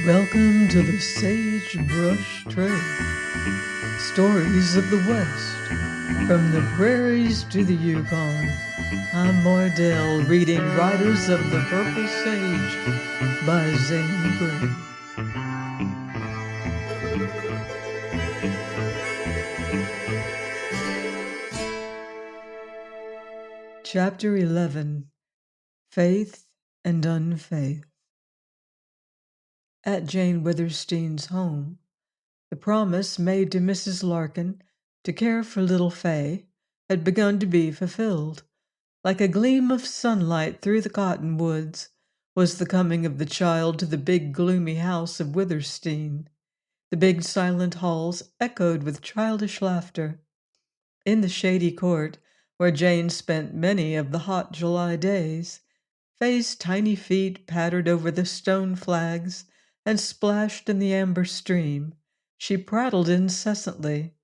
Welcome to the Sagebrush Trail. Stories of the West, from the prairies to the Yukon. I'm Mardell, reading Riders of the Purple Sage by Zane Grey. Chapter 11. Faith and Unfaith. At Jane Withersteen's home, the promise made to Mrs. Larkin to care for little Fay had begun to be fulfilled. Like a gleam of sunlight through the cottonwoods was the coming of the child to the big gloomy house of Withersteen. The big silent halls echoed with childish laughter. In the shady court, where Jane spent many of the hot July days, Fay's tiny feet pattered over the stone flags and splashed in the amber stream. She prattled incessantly.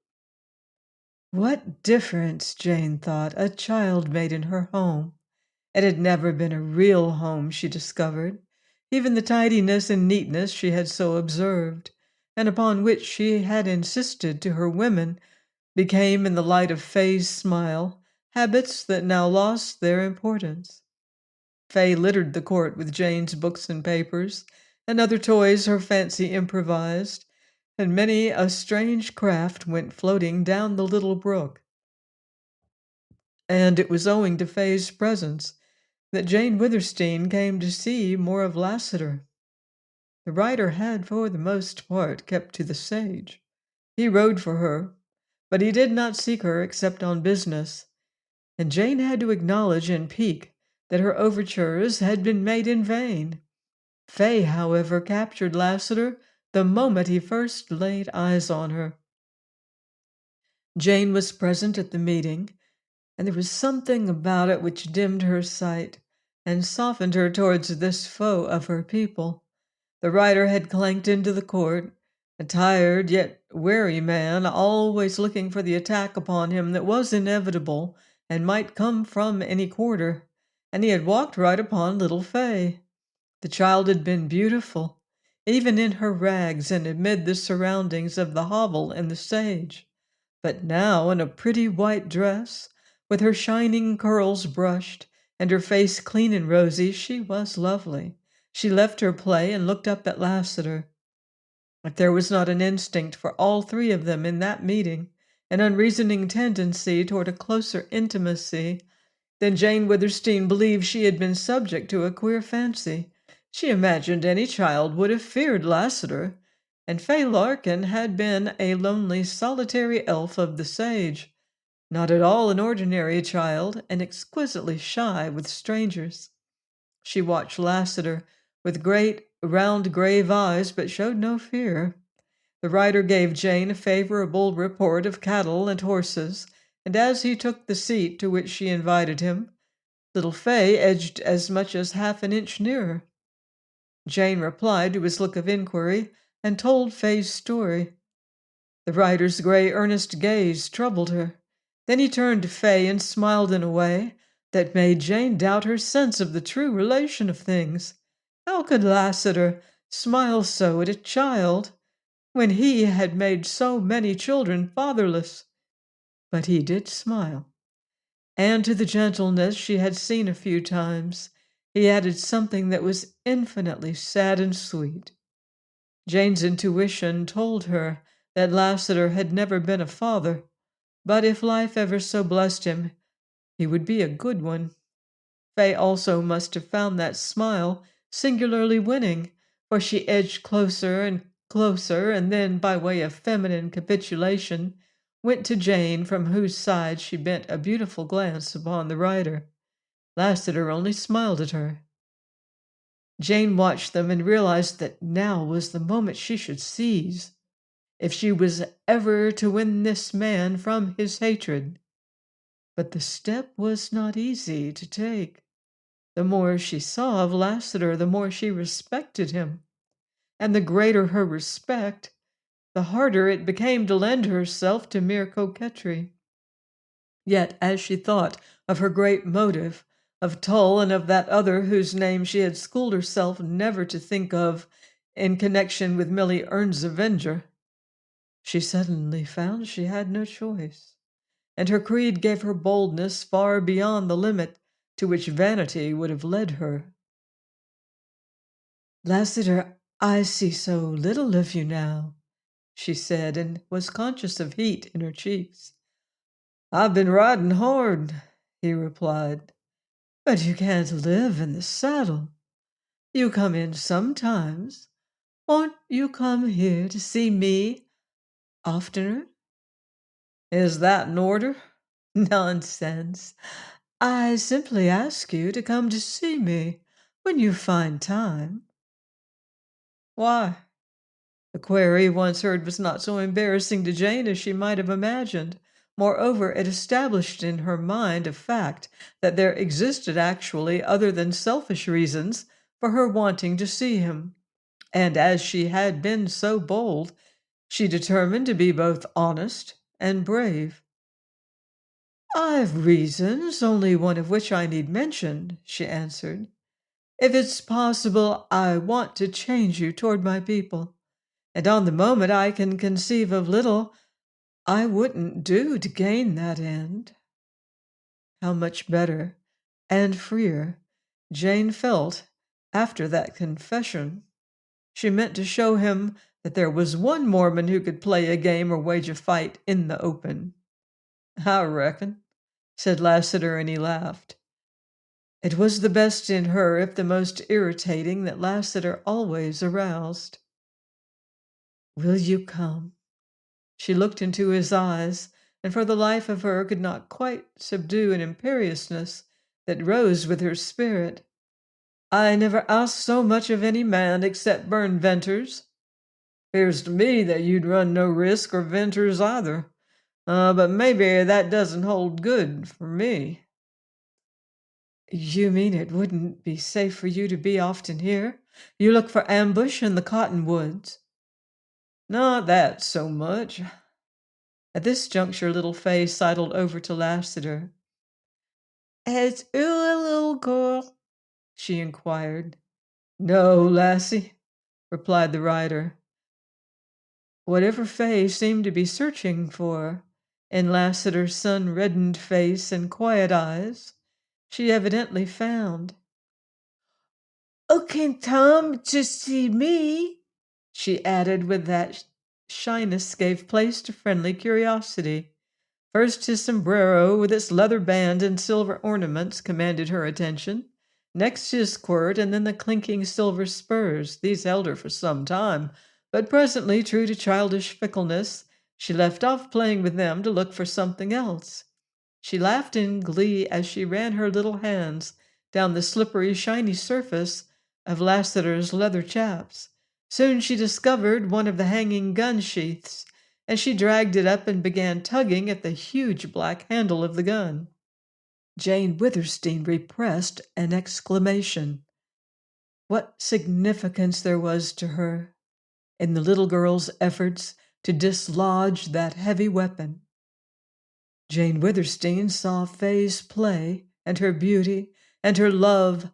What difference, Jane thought, a child made in her home. It had never been a real home, she discovered. Even the tidiness and neatness she had so observed, and upon which she had insisted to her women, became, in the light of Fay's smile, habits that now lost their importance. Fay littered the court with Jane's books and papers, and other toys her fancy improvised, and many a strange craft went floating down the little brook. And it was owing to Fay's presence that Jane Withersteen came to see more of Lassiter. The writer had, for the most part, kept to the sage. He rode for her, but he did not seek her except on business, and Jane had to acknowledge in pique that her overtures had been made in vain. Fay, however, captured Lassiter the moment he first laid eyes on her. Jane was present at the meeting, and there was something about it which dimmed her sight and softened her towards this foe of her people. The rider had clanked into the court, a tired yet wary man, always looking for the attack upon him that was inevitable and might come from any quarter, and he had walked right upon little Fay. The child had been beautiful, even in her rags and amid the surroundings of the hovel and the sage. But now, in a pretty white dress, with her shining curls brushed and her face clean and rosy, she was lovely. She left her play and looked up at Lassiter. If there was not an instinct for all three of them in that meeting, an unreasoning tendency toward a closer intimacy, then Jane Withersteen believed she had been subject to a queer fancy. She imagined any child would have feared Lassiter, and Fay Larkin had been a lonely, solitary elf of the sage, not at all an ordinary child, and exquisitely shy with strangers. She watched Lassiter with great, round, grave eyes, but showed no fear. The rider gave Jane a favorable report of cattle and horses, and as he took the seat to which she invited him, little Fay edged as much as half an inch nearer. Jane replied to his look of inquiry and told Fay's story. The rider's gray, earnest gaze troubled her. Then he turned to Fay and smiled in a way that made Jane doubt her sense of the true relation of things. How could Lassiter smile so at a child when he had made so many children fatherless? But he did smile, and to the gentleness she had seen a few times, he added something that was infinitely sad and sweet. Jane's intuition told her that Lassiter had never been a father, but if life ever so blessed him, he would be a good one. Fay also must have found that smile singularly winning, for she edged closer and closer, and then, by way of feminine capitulation, went to Jane, from whose side she bent a beautiful glance upon the rider. Lassiter only smiled at her. Jane watched them and realized that now was the moment she should seize, if she was ever to win this man from his hatred. But the step was not easy to take. The more she saw of Lassiter, the more she respected him, and the greater her respect, the harder it became to lend herself to mere coquetry. Yet, as she thought of her great motive, of Tull and of that other whose name she had schooled herself never to think of in connection with Millie Ern's Avenger. She suddenly found she had no choice, and her creed gave her boldness far beyond the limit to which vanity would have led her. Lassiter, I see so little of you now, she said, and was conscious of heat in her cheeks. I've been riding hard, he replied. But you can't live in the saddle. You come in sometimes. Won't you come here to see me oftener? Is that an order? Nonsense. I simply ask you to come to see me when you find time. Why? The query, once heard, was not so embarrassing to Jane as she might have imagined. Moreover, it established in her mind a fact that there existed actually other than selfish reasons for her wanting to see him. And as she had been so bold, she determined to be both honest and brave. I've reasons, only one of which I need mention, she answered. If it's possible, I want to change you toward my people. And on the moment I can conceive of little I wouldn't do to gain that end. How much better and freer Jane felt after that confession. She meant to show him that there was one Mormon who could play a game or wage a fight in the open. I reckon, said Lassiter, and he laughed. It was the best in her, if the most irritating, that Lassiter always aroused. Will you come? She looked into his eyes, and for the life of her could not quite subdue an imperiousness that rose with her spirit. I never asked so much of any man except Burn Venters. 'Pears to me that you'd run no risk, or Venters either. But maybe that doesn't hold good for me. You mean it wouldn't be safe for you to be often here? You look for ambush in the cottonwoods. Not that so much. At this juncture, Little Fay sidled over to Lassiter. Is you a little girl? She inquired. No, lassie, replied the rider. Whatever Fay seemed to be searching for in Lassiter's sun-reddened face and quiet eyes, she evidently found. Oh, can Tom to see me? She added with that shyness gave place to friendly curiosity. First his sombrero with its leather band and silver ornaments commanded her attention. Next his quirt, and then the clinking silver spurs. These held her for some time, but presently, true to childish fickleness, she left off playing with them to look for something else. She laughed in glee as she ran her little hands down the slippery, shiny surface of Lassiter's leather chaps. Soon she discovered one of the hanging gun sheaths, and she dragged it up and began tugging at the huge black handle of the gun. Jane Withersteen repressed an exclamation. What significance there was to her in the little girl's efforts to dislodge that heavy weapon. Jane Withersteen saw Fay's play and her beauty and her love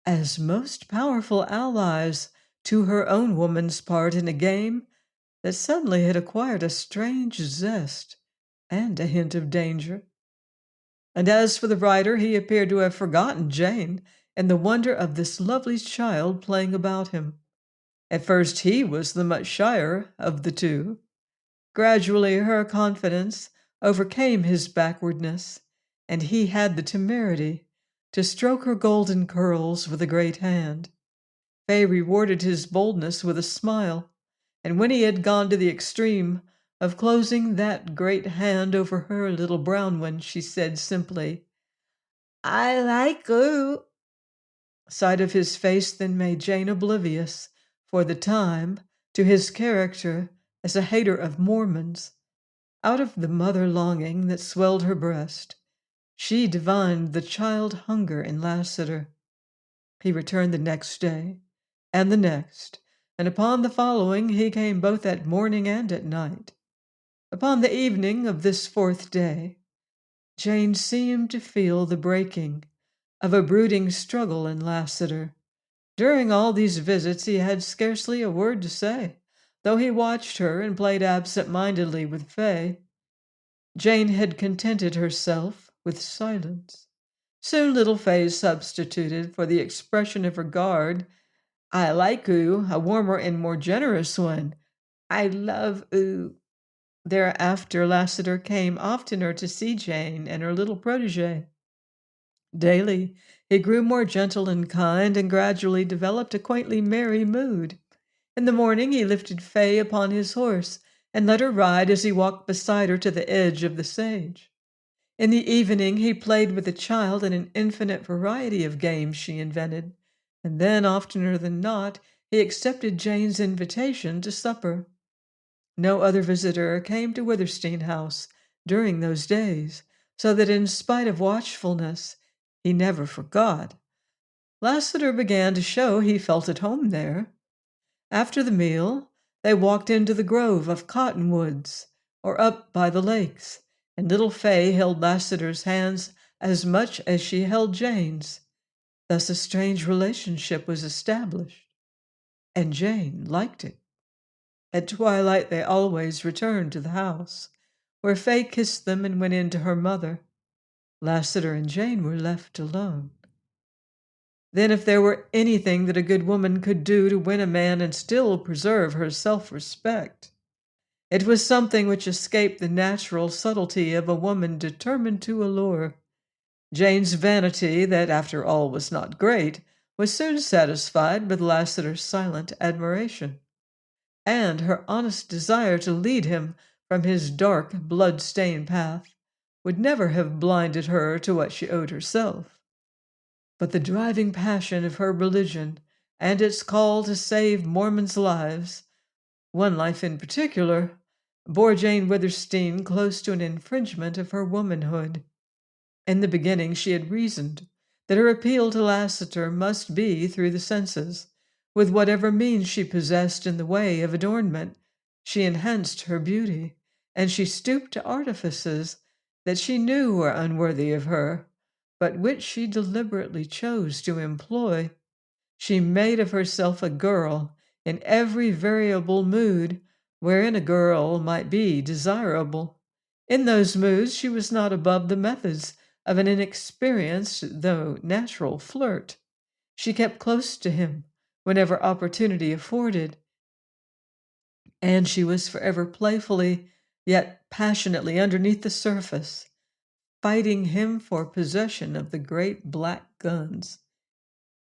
as most powerful allies to her own woman's part in a game that suddenly had acquired a strange zest and a hint of danger. And as for the rider, he appeared to have forgotten Jane and the wonder of this lovely child playing about him. At first he was the much shyer of the two. Gradually her confidence overcame his backwardness, and he had the temerity to stroke her golden curls with a great hand. Fay rewarded his boldness with a smile, and when he had gone to the extreme of closing that great hand over her little brown one, she said simply, I like you. Sight of his face then made Jane oblivious, for the time, to his character as a hater of Mormons. Out of the mother longing that swelled her breast, she divined the child hunger in Lassiter. He returned the next day, and the next, and upon the following he came both at morning and at night. Upon the evening of this fourth day, Jane seemed to feel the breaking of a brooding struggle in Lassiter. During all these visits, he had scarcely a word to say, though he watched her and played absent-mindedly with Fay. Jane had contented herself with silence. Soon little Fay substituted for the expression of regard, "I like oo," a warmer and more generous one, "I love oo." Thereafter, Lassiter came oftener to see Jane and her little protege. Daily, he grew more gentle and kind and gradually developed a quaintly merry mood. In the morning, he lifted Fay upon his horse and let her ride as he walked beside her to the edge of the sage. In the evening, he played with the child in an infinite variety of games she invented, and then, oftener than not, he accepted Jane's invitation to supper. No other visitor came to Withersteen House during those days, so that in spite of watchfulness, he never forgot. Lassiter began to show he felt at home there. After the meal, they walked into the grove of cottonwoods or up by the lakes, and little Fay held Lassiter's hands as much as she held Jane's. Thus a strange relationship was established, and Jane liked it. At twilight, they always returned to the house, where Fay kissed them and went in to her mother. Lassiter and Jane were left alone. Then, if there were anything that a good woman could do to win a man and still preserve her self-respect, it was something which escaped the natural subtlety of a woman determined to allure. Jane's vanity, that after all was not great, was soon satisfied with Lassiter's silent admiration, and her honest desire to lead him from his dark, blood-stained path would never have blinded her to what she owed herself. But the driving passion of her religion and its call to save Mormons' lives, one life in particular, bore Jane Withersteen close to an infringement of her womanhood. In the beginning, she had reasoned that her appeal to Lassiter must be through the senses. With whatever means she possessed in the way of adornment, she enhanced her beauty, and she stooped to artifices that she knew were unworthy of her, but which she deliberately chose to employ. She made of herself a girl in every variable mood wherein a girl might be desirable. In those moods, she was not above the methods of an inexperienced, though natural, flirt. She kept close to him whenever opportunity afforded, and she was forever playfully, yet passionately underneath the surface, fighting him for possession of the great black guns.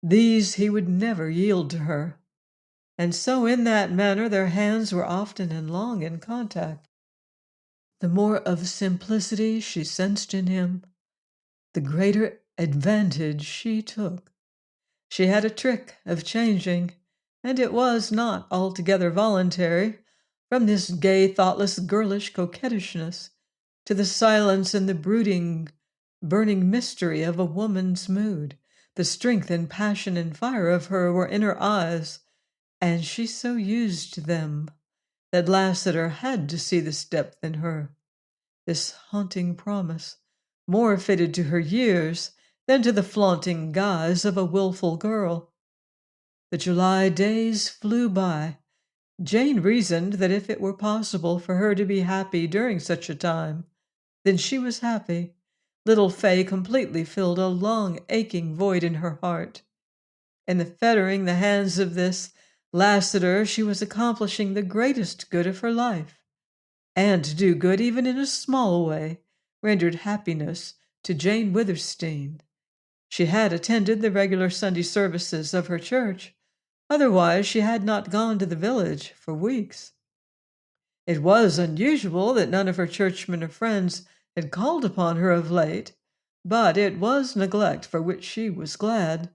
These he would never yield to her, and so in that manner their hands were often and long in contact. The more of simplicity she sensed in him, the greater advantage she took. She had a trick of changing, and it was not altogether voluntary, from this gay, thoughtless, girlish coquettishness to the silence and the brooding, burning mystery of a woman's mood. The strength and passion and fire of her were in her eyes, and she so used them that Lassiter had to see this depth in her, this haunting promise, more fitted to her years than to the flaunting guise of a wilful girl. The July days flew by. Jane reasoned that if it were possible for her to be happy during such a time, then she was happy. Little Fay completely filled a long, aching void in her heart. In the fettering the hands of this Lassiter, she was accomplishing the greatest good of her life. And to do good, even in a small way, rendered happiness to Jane Withersteen. She had attended the regular Sunday services of her church. Otherwise, she had not gone to the village for weeks. It was unusual that none of her churchmen or friends had called upon her of late, but it was neglect for which she was glad.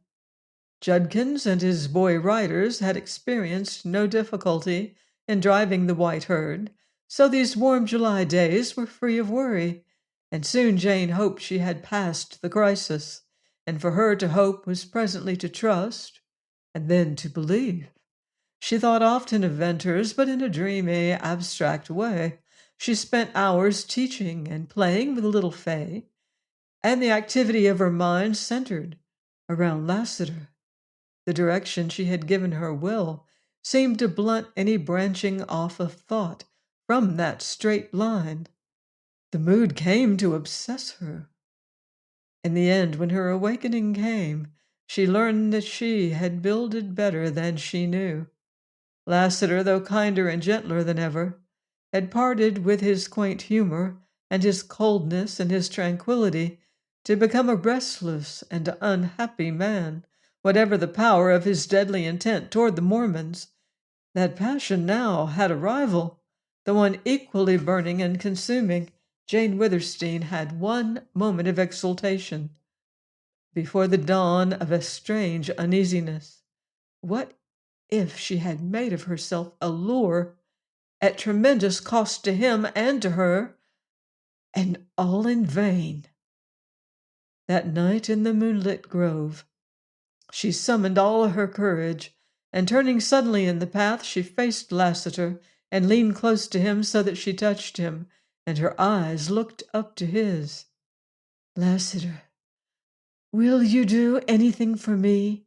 Judkins and his boy riders had experienced no difficulty in driving the white herd, so these warm July days were free of worry, and soon Jane hoped she had passed the crisis, and for her to hope was presently to trust, and then to believe. She thought often of Venters, but in a dreamy, abstract way. She spent hours teaching and playing with little Fay, and the activity of her mind centered around Lassiter. The direction she had given her will seemed to blunt any branching off of thought from that straight line. The mood came to obsess her. In the end, when her awakening came, she learned that she had builded better than she knew. Lassiter, though kinder and gentler than ever, had parted with his quaint humor and his coldness and his tranquillity to become a restless and unhappy man, whatever the power of his deadly intent toward the Mormons. That passion now had a rival, the one equally burning and consuming. Jane Withersteen had one moment of exultation before the dawn of a strange uneasiness. What if she had made of herself a lure at tremendous cost to him and to her, and all in vain? That night in the moonlit grove, she summoned all her courage, and turning suddenly in the path, she faced Lassiter and leaned close to him so that she touched him, and her eyes looked up to his. "Lassiter, will you do anything for me?"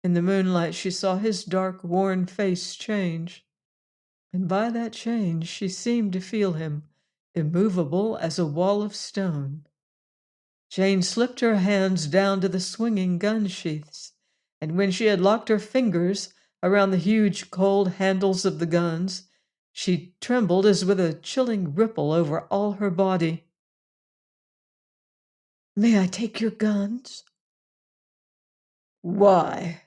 In the moonlight, she saw his dark, worn face change, and by that change she seemed to feel him immovable as a wall of stone. Jane slipped her hands down to the swinging gun sheaths, and when she had locked her fingers around the huge cold handles of the guns, she trembled as with a chilling ripple over all her body. "May I take your guns?" "Why?"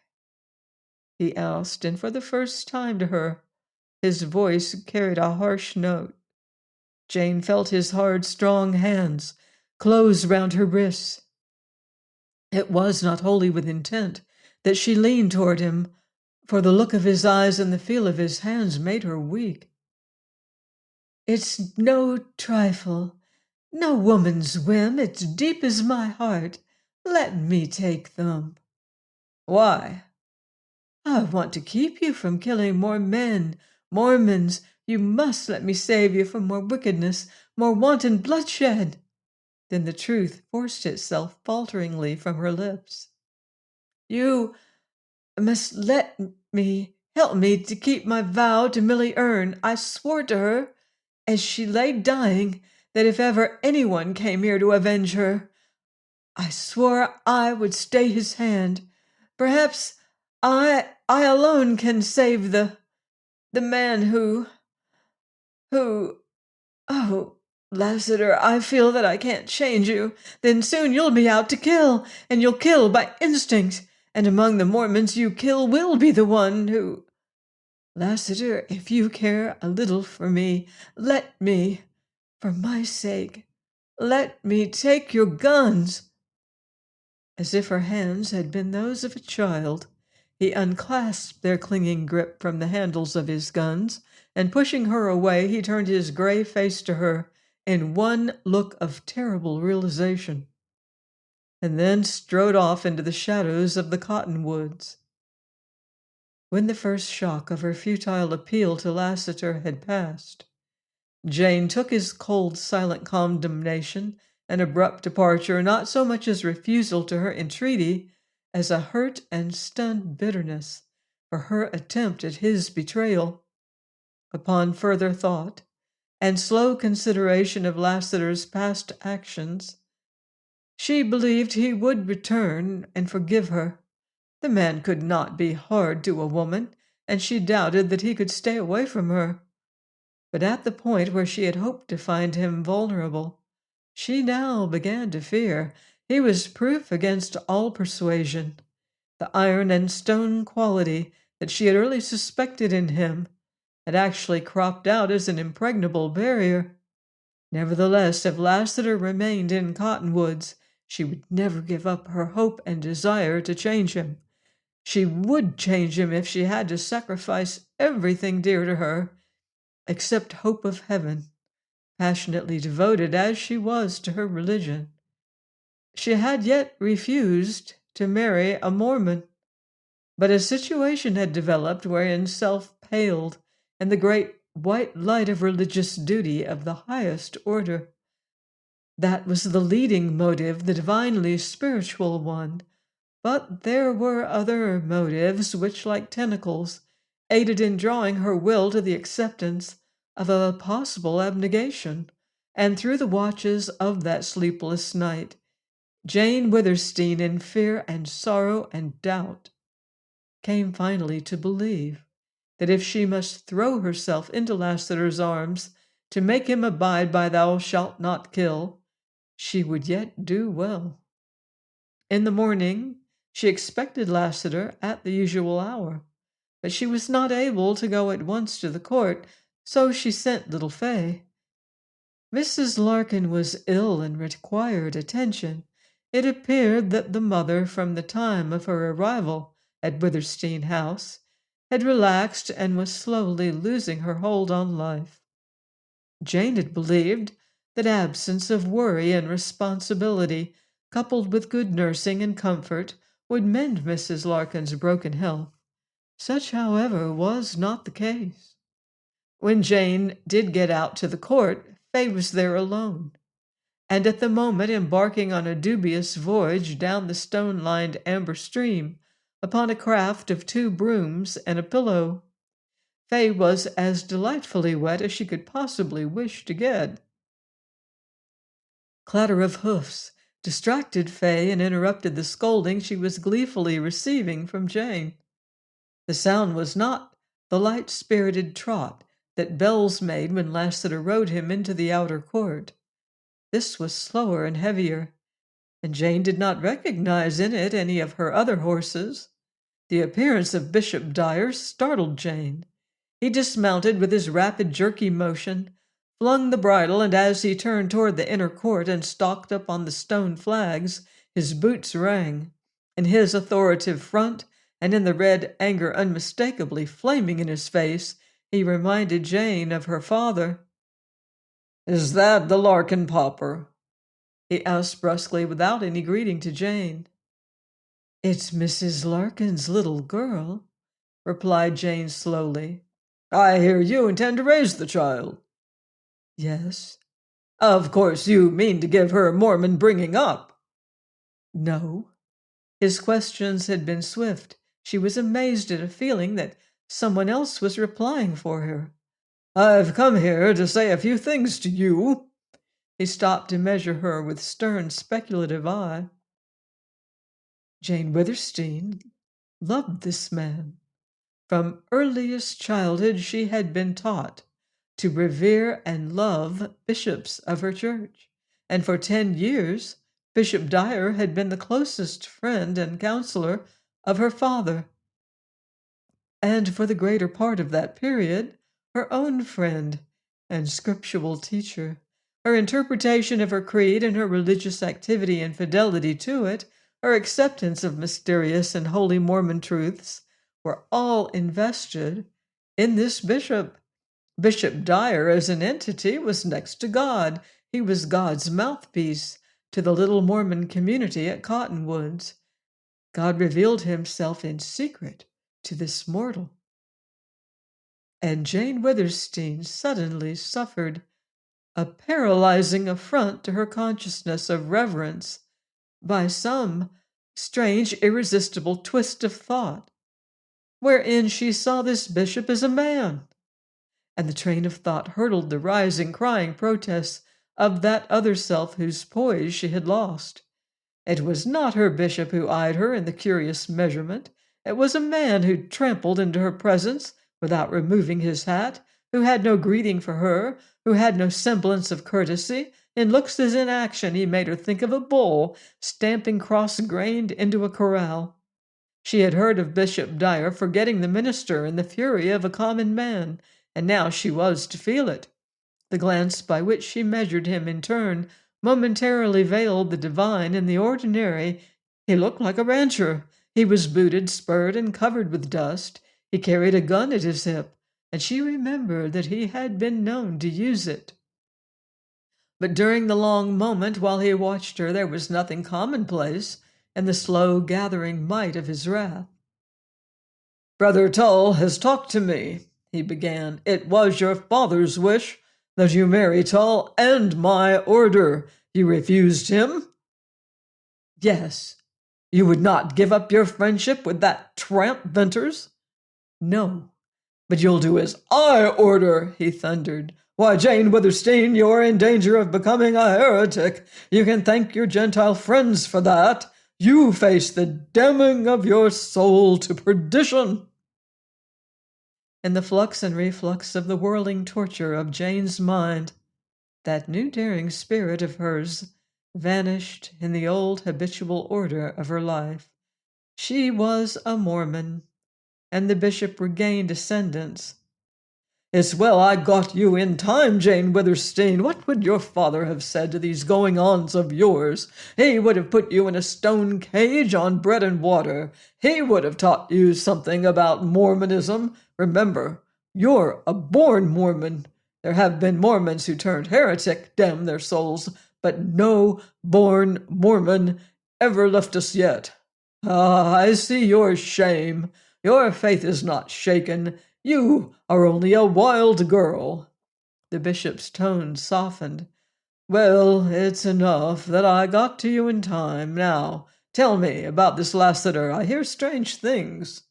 he asked, and for the first time to her, his voice carried a harsh note. Jane felt his hard, strong hands close round her wrists. It was not wholly with intent that she leaned toward him, for the look of his eyes and the feel of his hands made her weak. "It's no trifle, no woman's whim. It's deep as my heart. Let me take them." "Why?" "I want to keep you from killing more men, Mormons. You must let me save you from more wickedness, more wanton bloodshed." Then the truth forced itself falteringly from her lips. "You must let me, help me to keep my vow to Millie Erne. I swore to her, as she lay dying, that if ever anyone came here to avenge her, I swore I would stay his hand. Perhaps I alone can save the man who, oh, Lassiter, I feel that I can't change you. Then soon you'll be out to kill, and you'll kill by instinct, and among the Mormons you kill will be the one who... Lassiter, if you care a little for me, let me, for my sake, let me take your guns." As if her hands had been those of a child, he unclasped their clinging grip from the handles of his guns, and pushing her away, he turned his gray face to her in one look of terrible realization, and then strode off into the shadows of the cottonwoods. When the first shock of her futile appeal to Lassiter had passed, Jane took his cold, silent condemnation and abrupt departure not so much as refusal to her entreaty as a hurt and stunned bitterness for her attempt at his betrayal. Upon further thought and slow consideration of Lassiter's past actions, she believed he would return and forgive her. The man could not be hard to a woman, and she doubted that he could stay away from her. But at the point where she had hoped to find him vulnerable, she now began to fear he was proof against all persuasion. The iron and stone quality that she had early suspected in him had actually cropped out as an impregnable barrier. Nevertheless, if Lassiter remained in Cottonwoods, she would never give up her hope and desire to change him. She would change him if she had to sacrifice everything dear to her, except hope of heaven, passionately devoted as she was to her religion. She had yet refused to marry a Mormon, but a situation had developed wherein self paled in the great white light of religious duty of the highest order. That was the leading motive, the divinely spiritual one. But there were other motives which, like tentacles, aided in drawing her will to the acceptance of a possible abnegation. And through the watches of that sleepless night, Jane Withersteen, in fear and sorrow and doubt, came finally to believe that if she must throw herself into Lassiter's arms to make him abide by "thou shalt not kill," she would yet do well. In the morning, she expected Lassiter at the usual hour, but she was not able to go at once to the court, so she sent little Fay. Mrs. Larkin was ill and required attention. It appeared that the mother, from the time of her arrival at Withersteen House, had relaxed and was slowly losing her hold on life. Jane had believed that absence of worry and responsibility, coupled with good nursing and comfort, would mend Mrs. Larkin's broken health. Such, however, was not the case. When Jane did get out to the court, Fay was there alone, and at the moment embarking on a dubious voyage down the stone-lined amber stream upon a craft of 2 brooms and a pillow. Fay was as delightfully wet as she could possibly wish to get. Clatter of hoofs distracted Fay and interrupted the scolding she was gleefully receiving from Jane. The sound was not the light-spirited trot that Bells made when Lassiter rode him into the outer court. This was slower and heavier, and Jane did not recognize in it any of her other horses. The appearance of Bishop Dyer startled Jane. He dismounted with his rapid, jerky motion, flung the bridle, and as he turned toward the inner court and stalked up on the stone flags, his boots rang. In his authoritative front, and in the red anger unmistakably flaming in his face, he reminded Jane of her father. "Is that the Larkin pauper?" he asked brusquely, without any greeting to Jane. "It's Mrs. Larkin's little girl," replied Jane slowly. "I hear you intend to raise the child." "Yes." "Of course you mean to give her Mormon bringing up." "No." His questions had been swift. She was amazed at a feeling that someone else was replying for her. "I've come here to say a few things to you." He stopped to measure her with stern, speculative eye. Jane Withersteen loved this man. From earliest childhood she had been taught to revere and love bishops of her church, and for 10 years Bishop Dyer had been the closest friend and counselor of her father, and for the greater part of that period her own friend and scriptural teacher. Her interpretation of her creed and her religious activity and fidelity to it, her acceptance of mysterious and holy Mormon truths, were all invested in this bishop. Bishop Dyer, as an entity, was next to God. He was God's mouthpiece to the little Mormon community at Cottonwoods. God revealed himself in secret to this mortal. And Jane Withersteen suddenly suffered a paralyzing affront to her consciousness of reverence by some strange, irresistible twist of thought, wherein she saw this bishop as a man. And the train of thought hurdled the rising, crying protests of that other self whose poise she had lost. It was not her bishop who eyed her in the curious measurement. It was a man who trampled into her presence without removing his hat, who had no greeting for her, who had no semblance of courtesy. In looks as in action, he made her think of a bull stamping cross-grained into a corral. She had heard of Bishop Dyer forgetting the minister in the fury of a common man, and now she was to feel it. The glance by which she measured him in turn momentarily veiled the divine in the ordinary. He looked like a rancher. He was booted, spurred, and covered with dust. He carried a gun at his hip, and she remembered that he had been known to use it. But during the long moment while he watched her, there was nothing commonplace in the slow gathering might of his wrath. "Brother Tull has talked to me," he began. "It was your father's wish that you marry Tull, and my order. You refused him?" "Yes." You would not give up your friendship with that tramp Venters? No, but you'll do as I order, he thundered. Why, Jane Withersteen, you're in danger of becoming a heretic. You can thank your Gentile friends for that. You face the damning of your soul to perdition. In the flux and reflux of the whirling torture of Jane's mind, that new daring spirit of hers vanished in the old habitual order of her life. She was a Mormon, and the bishop regained ascendance. It's well I got you in time, Jane Withersteen. What would your father have said to these going-ons of yours? He would have put you in a stone cage on bread and water. He would have taught you something about Mormonism. Remember, you're a born Mormon. There have been Mormons who turned heretic, damn their souls, but no born Mormon ever left us yet. Ah, I see your shame. Your faith is not shaken. You are only a wild girl. The bishop's tone softened. Well, it's enough that I got to you in time. Now, tell me about this Lassiter. I hear strange things.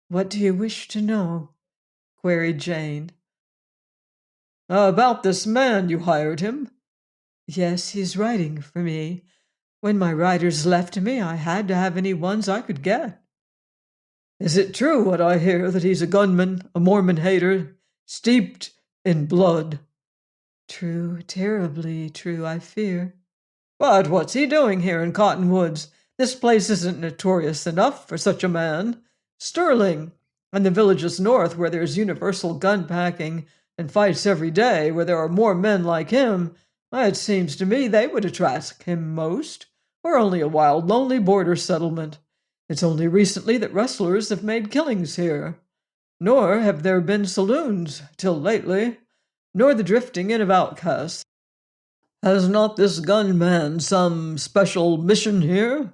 What do you wish to know? Queried Jane. About this man you hired him. Yes, he's writing for me. When my writers left me, I had to have any ones I could get. Is it true what I hear, that he's a gunman, a Mormon hater, steeped in blood? True, terribly true, I fear. But what's he doing here in Cottonwoods? This place isn't notorious enough for such a man. Sterling, and the villages north where there's universal gun packing and fights every day, where there are more men like him, it seems to me they would attract him most. We're only a wild, lonely border settlement. It's only recently that rustlers have made killings here. Nor have there been saloons till lately, nor the drifting in of outcasts. Has not this gunman some special mission here?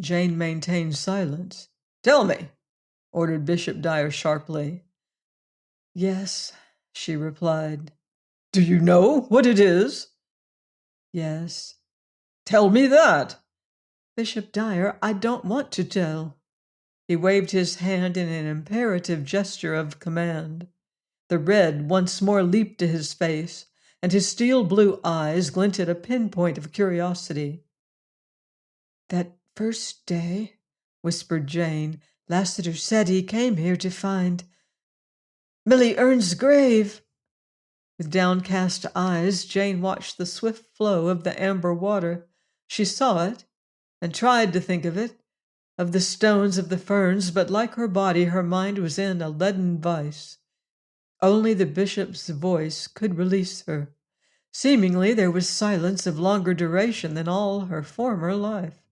Jane maintained silence. Tell me, ordered Bishop Dyer sharply. Yes, she replied. Do you know what it is? Yes. Tell me that. Bishop Dyer, I don't want to tell. He waved his hand in an imperative gesture of command. The red once more leaped to his face, and his steel-blue eyes glinted a pinpoint of curiosity. That first day, whispered Jane, Lassiter said he came here to find Millie Ern's grave. With downcast eyes, Jane watched the swift flow of the amber water. She saw it, and tried to think of the stones of the ferns, but like her body, her mind was in a leaden vice. Only the bishop's voice could release her. Seemingly there was silence of longer duration than all her former life.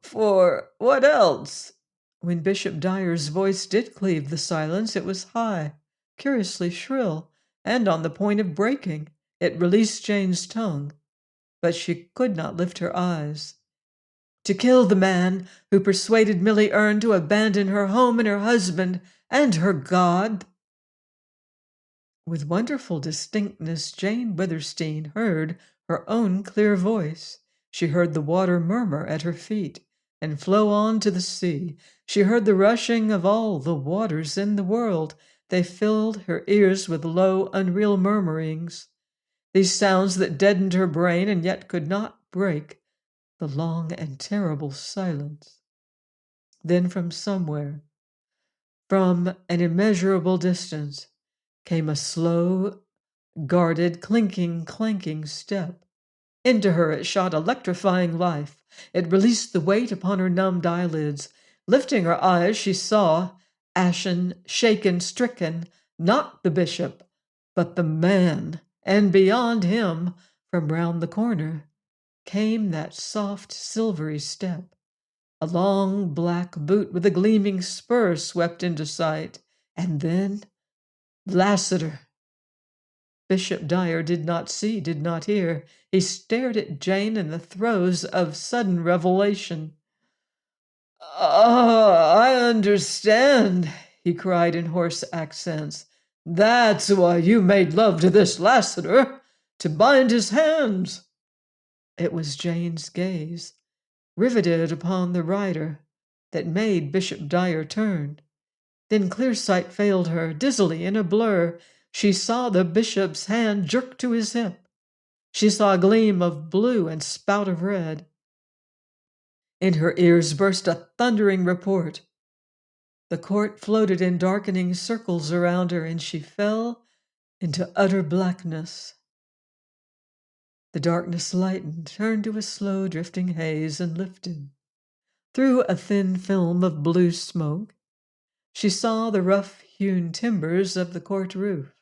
For what else? When Bishop Dyer's voice did cleave the silence, it was high, curiously shrill, and on the point of breaking. It released Jane's tongue, but she could not lift her eyes. To kill the man who persuaded Millie Ern to abandon her home and her husband and her God. With wonderful distinctness, Jane Withersteen heard her own clear voice. She heard the water murmur at her feet and flow on to the sea. She heard the rushing of all the waters in the world. They filled her ears with low, unreal murmurings. These sounds that deadened her brain and yet could not break the long and terrible silence. Then from somewhere, from an immeasurable distance, came a slow, guarded, clanking step. Into her it shot electrifying life. It released the weight upon her numbed eyelids. Lifting her eyes, she saw, ashen, shaken, stricken, not the bishop, but the man, and beyond him, from round the corner, came that soft, silvery step. A long black boot with a gleaming spur swept into sight, and then Lassiter. Bishop Dyer did not see, did not hear. He stared at Jane in the throes of sudden revelation. Ah, I understand, he cried in hoarse accents. That's why you made love to this Lassiter, to bind his hands. It was Jane's gaze, riveted upon the rider, that made Bishop Dyer turn. Then clear sight failed her. Dizzily, in a blur, she saw the bishop's hand jerk to his hip. She saw a gleam of blue and spout of red. In her ears burst a thundering report. The court floated in darkening circles around her, and she fell into utter blackness. The darkness lightened, turned to a slow drifting haze, and lifted. Through a thin film of blue smoke, she saw the rough-hewn timbers of the court roof.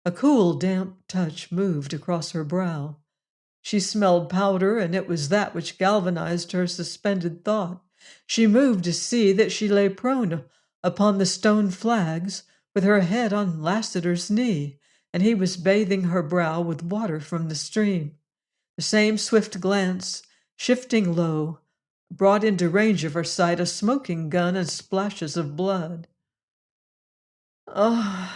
A cool, damp touch moved across her brow. She smelled powder, and it was that which galvanized her suspended thought. She moved to see that she lay prone upon the stone flags, with her head on Lassiter's knee, and he was bathing her brow with water from the stream. The same swift glance, shifting low, brought into range of her sight a smoking gun and splashes of blood. "Oh,"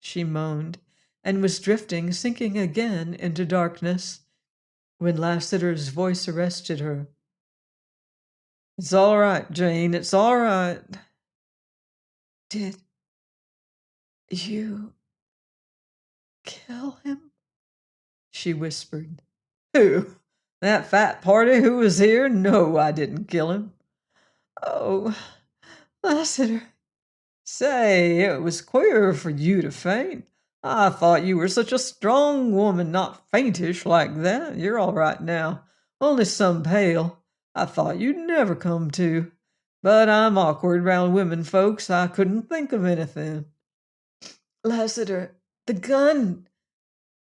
she moaned, and was drifting, sinking again into darkness, when Lassiter's voice arrested her. "It's all right, Jane, it's all right." "Did you kill him?" she whispered. "Who? That fat party who was here? No, I didn't kill him." "Oh, Lassiter." "Say, it was queer for you to faint. I thought you were such a strong woman, not faintish like that. You're all right now, only some pale. I thought you'd never come to. But I'm awkward round women folks. I couldn't think of anything." "Lassiter, the gun,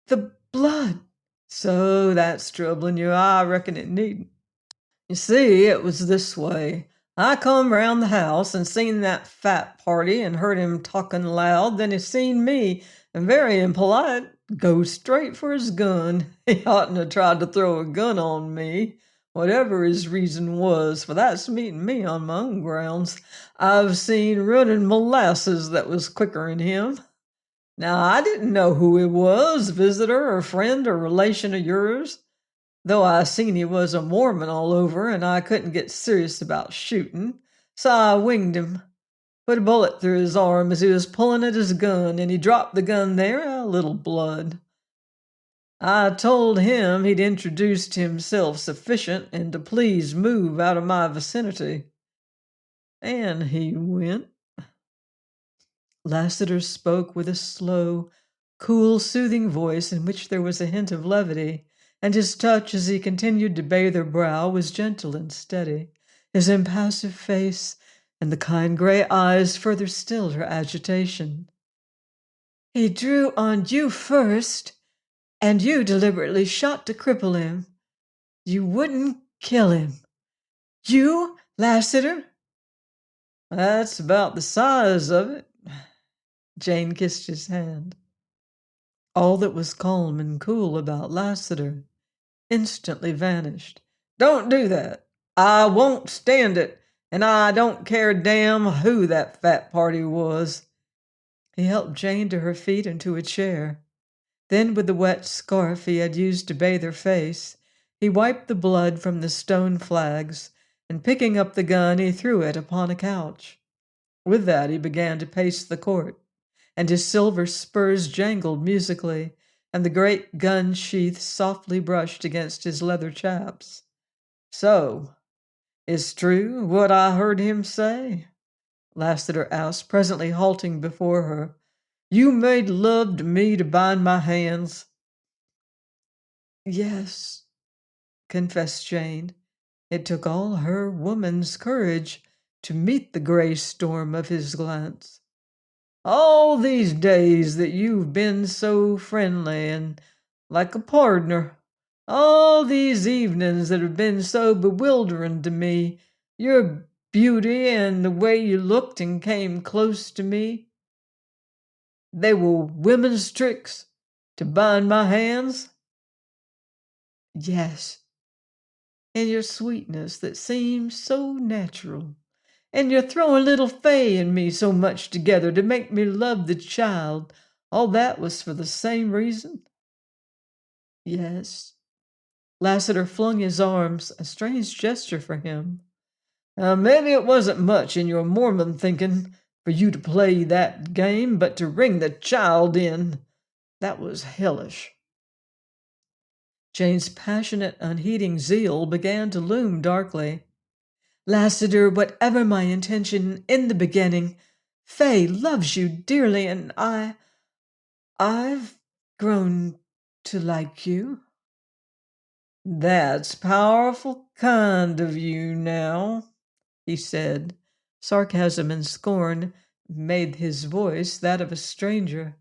the blood." "So that's troubling you. I reckon it needn't. You see, it was this way. I come round the house and seen that fat party and heard him talking loud. Then he seen me, and very impolite, go straight for his gun. He oughtn't have tried to throw a gun on me, whatever his reason was, for that's meeting me on my own grounds. I've seen running molasses that was quicker'n him. Now, I didn't know who he was, visitor or friend or relation of yours, though I seen he was a Mormon all over, and I couldn't get serious about shooting, so I winged him, put a bullet through his arm as he was pulling at his gun, and he dropped the gun there, a little blood. I told him he'd introduced himself sufficient and to please move out of my vicinity. And he went." Lassiter spoke with a slow, cool, soothing voice in which there was a hint of levity, and his touch as he continued to bathe her brow was gentle and steady. His impassive face and the kind gray eyes further stilled her agitation. "He drew on you first, and you deliberately shot to cripple him. You wouldn't kill him. You, Lassiter?" "That's about the size of it." Jane kissed his hand. All that was calm and cool about Lassiter instantly vanished. "Don't do that. I won't stand it, and I don't care a damn who that fat party was." He helped Jane to her feet and to a chair. Then, with the wet scarf he had used to bathe her face, he wiped the blood from the stone flags, and picking up the gun, he threw it upon a couch. With that he began to pace the court, and his silver spurs jangled musically, and the great gun sheath softly brushed against his leather chaps. "So, it's true what I heard him say?" Lassiter asked, presently halting before her. "You made love to me to bind my hands?" "Yes," confessed Jane. It took all her woman's courage to meet the gray storm of his glance. "All these days that you've been so friendly and like a pardner. All these evenings that have been so bewildering to me. Your beauty and the way you looked and came close to me. They were women's tricks to bind my hands?" "Yes. And your sweetness that seems so natural. And your throwing little Fay and me so much together to make me love the child. All that was for the same reason?" "Yes." Lassiter flung his arms, a strange gesture for him. Maybe it wasn't much in your Mormon thinking for you to play that game, but to ring the child in, that was hellish. Jane's passionate, unheeding zeal began to loom darkly. Lassiter, whatever my intention in the beginning, Faye loves you dearly, and I've grown to like you. That's powerful kind of you now, he said. Sarcasm and scorn made his voice that of a stranger.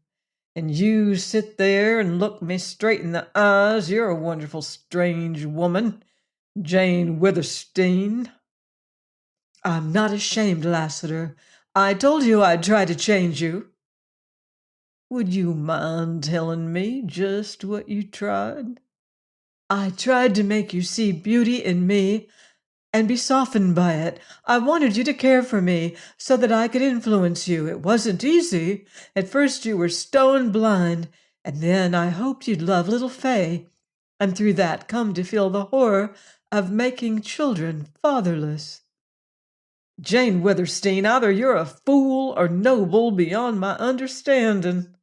And you sit there and look me straight in the eyes. You're a wonderful, strange woman, Jane Witherstein. I'm not ashamed, Lassiter. I told you I'd try to change you. Would you mind telling me just what you tried? I tried to make you see beauty in me and be softened by it. I wanted you to care for me so that I could influence you. It wasn't easy. At first you were stone blind, and then I hoped you'd love little Faye, and through that come to feel the horror of making children fatherless. Jane Witherstein, either you're a fool or noble beyond my understanding.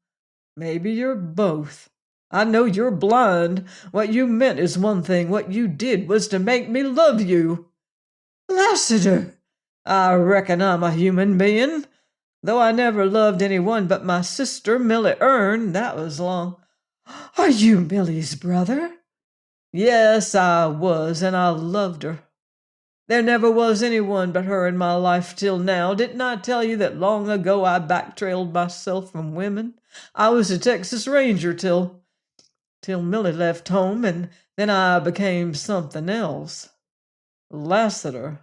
Maybe you're both. I know you're blind. What you meant is one thing. What you did was to make me love you. Lassiter! I reckon I'm a human being. Though I never loved anyone but my sister, Millie Earn, that was long. Are you Millie's brother? Yes, I was, and I loved her. There never was anyone but her in my life till now. Didn't I tell you that long ago I backtrailed myself from women? I was a Texas Ranger till Millie left home, and then I became something else. Lassiter.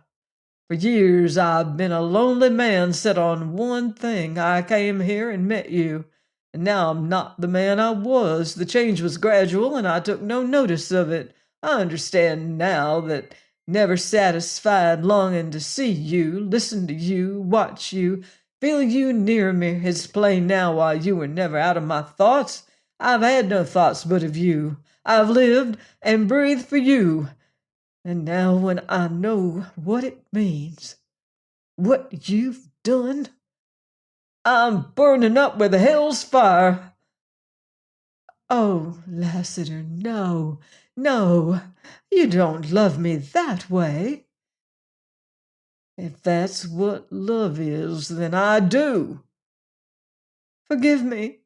For years I've been a lonely man set on one thing. I came here and met you, and now I'm not the man I was. The change was gradual, and I took no notice of it. I understand now that never satisfied longing to see you, listen to you, watch you, feel you near me. It's plain now why you were never out of my thoughts. I've had no thoughts but of you. I've lived and breathed for you. And now when I know what it means, what you've done, I'm burning up with hell's fire. Oh, Lassiter, no, no, you don't love me that way. If that's what love is, then I do. Forgive me.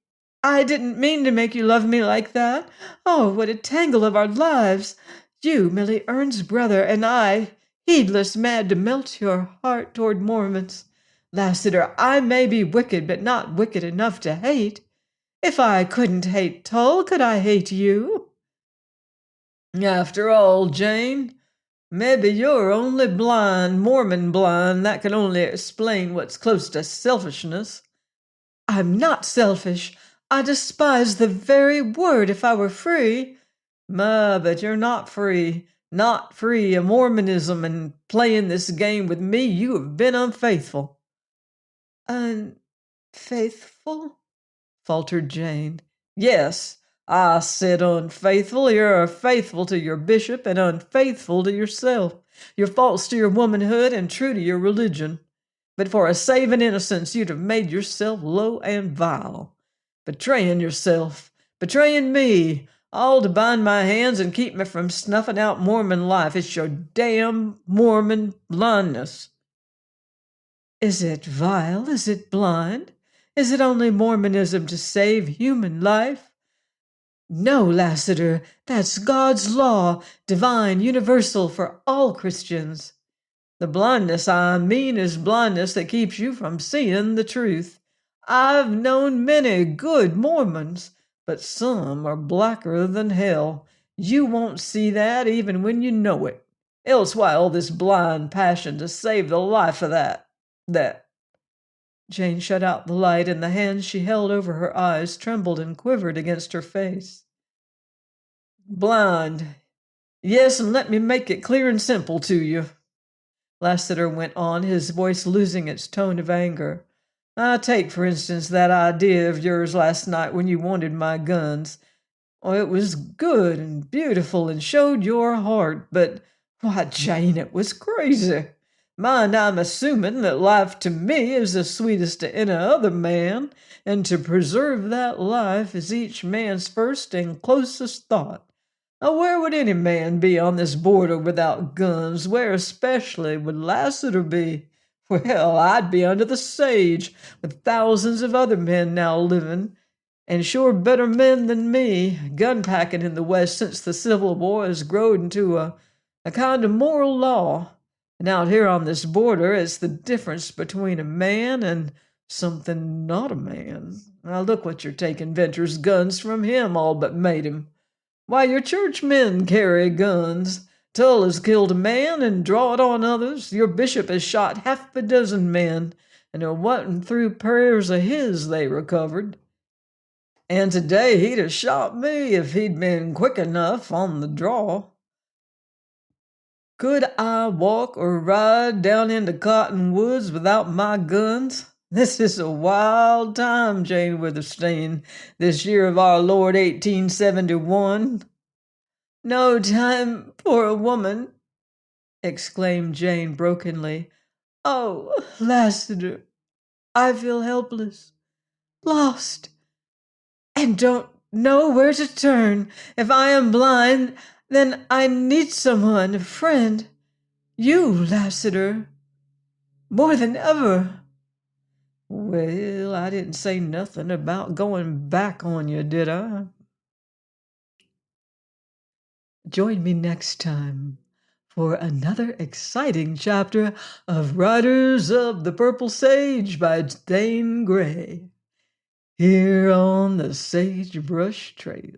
I didn't mean to make you love me like that. Oh, what a tangle of our lives. You, Millie Earn's brother, and I, heedless, mad to melt your heart toward Mormons. Lassiter, I may be wicked, but not wicked enough to hate. If I couldn't hate Tull, could I hate you? After all, Jane, maybe you're only blind, Mormon blind. That can only explain what's close to selfishness. I'm not selfish. I despise the very word. If I were free. But you're not free. Not free of Mormonism, and playing this game with me, you have been unfaithful. Unfaithful? Faltered Jane. Yes, I said unfaithful. You're faithful to your bishop and unfaithful to yourself. You're false to your womanhood and true to your religion. But for a saving innocence, you'd have made yourself low and vile. Betraying yourself, betraying me, all to bind my hands and keep me from snuffing out Mormon life. It's your damn Mormon blindness. Is it vile? Is it blind? Is it only Mormonism to save human life? No, Lassiter, that's God's law, divine, universal for all Christians. The blindness I mean is blindness that keeps you from seeing the truth. I've known many good Mormons, but some are blacker than hell. You won't see that even when you know it. Else why all this blind passion to save the life of that. Jane shut out the light, and the hands she held over her eyes trembled and quivered against her face. Blind. Yes, and let me make it clear and simple to you. Lassiter went on, his voice losing its tone of anger. Take, for instance, that idea of yours last night when you wanted my guns. Oh, it was good and beautiful and showed your heart, but why, Jane, it was crazy. Mind, I'm assuming that life to me is the sweetest to any other man, and to preserve that life is each man's first and closest thought. Now, where would any man be on this border without guns? Where especially would Lassiter be? Well, I'd be under the sage, with thousands of other men now living, and sure better men than me. Gun packing in the West since the Civil War has grown into a kind of moral law. And out here on this border, it's the difference between a man and something not a man. Now look what you're taking Venture's guns from him, all but made him. Why, your churchmen carry guns. Tull has killed a man and drawed on others. Your bishop has shot half a dozen men, and it wasn't through prayers of his they recovered. And today he'd have shot me if he'd been quick enough on the draw. Could I walk or ride down into Cottonwoods without my guns? This is a wild time, Jane Witherstein, this year of our Lord 1871. No time for a woman, exclaimed Jane brokenly. Oh, Lassiter, I feel helpless, lost, and don't know where to turn. If I am blind, then I need someone, a friend. You, Lassiter, more than ever. Well, I didn't say nothing about going back on you, did I? Join me next time for another exciting chapter of Riders of the Purple Sage by Zane Grey, here on the Sagebrush Trail.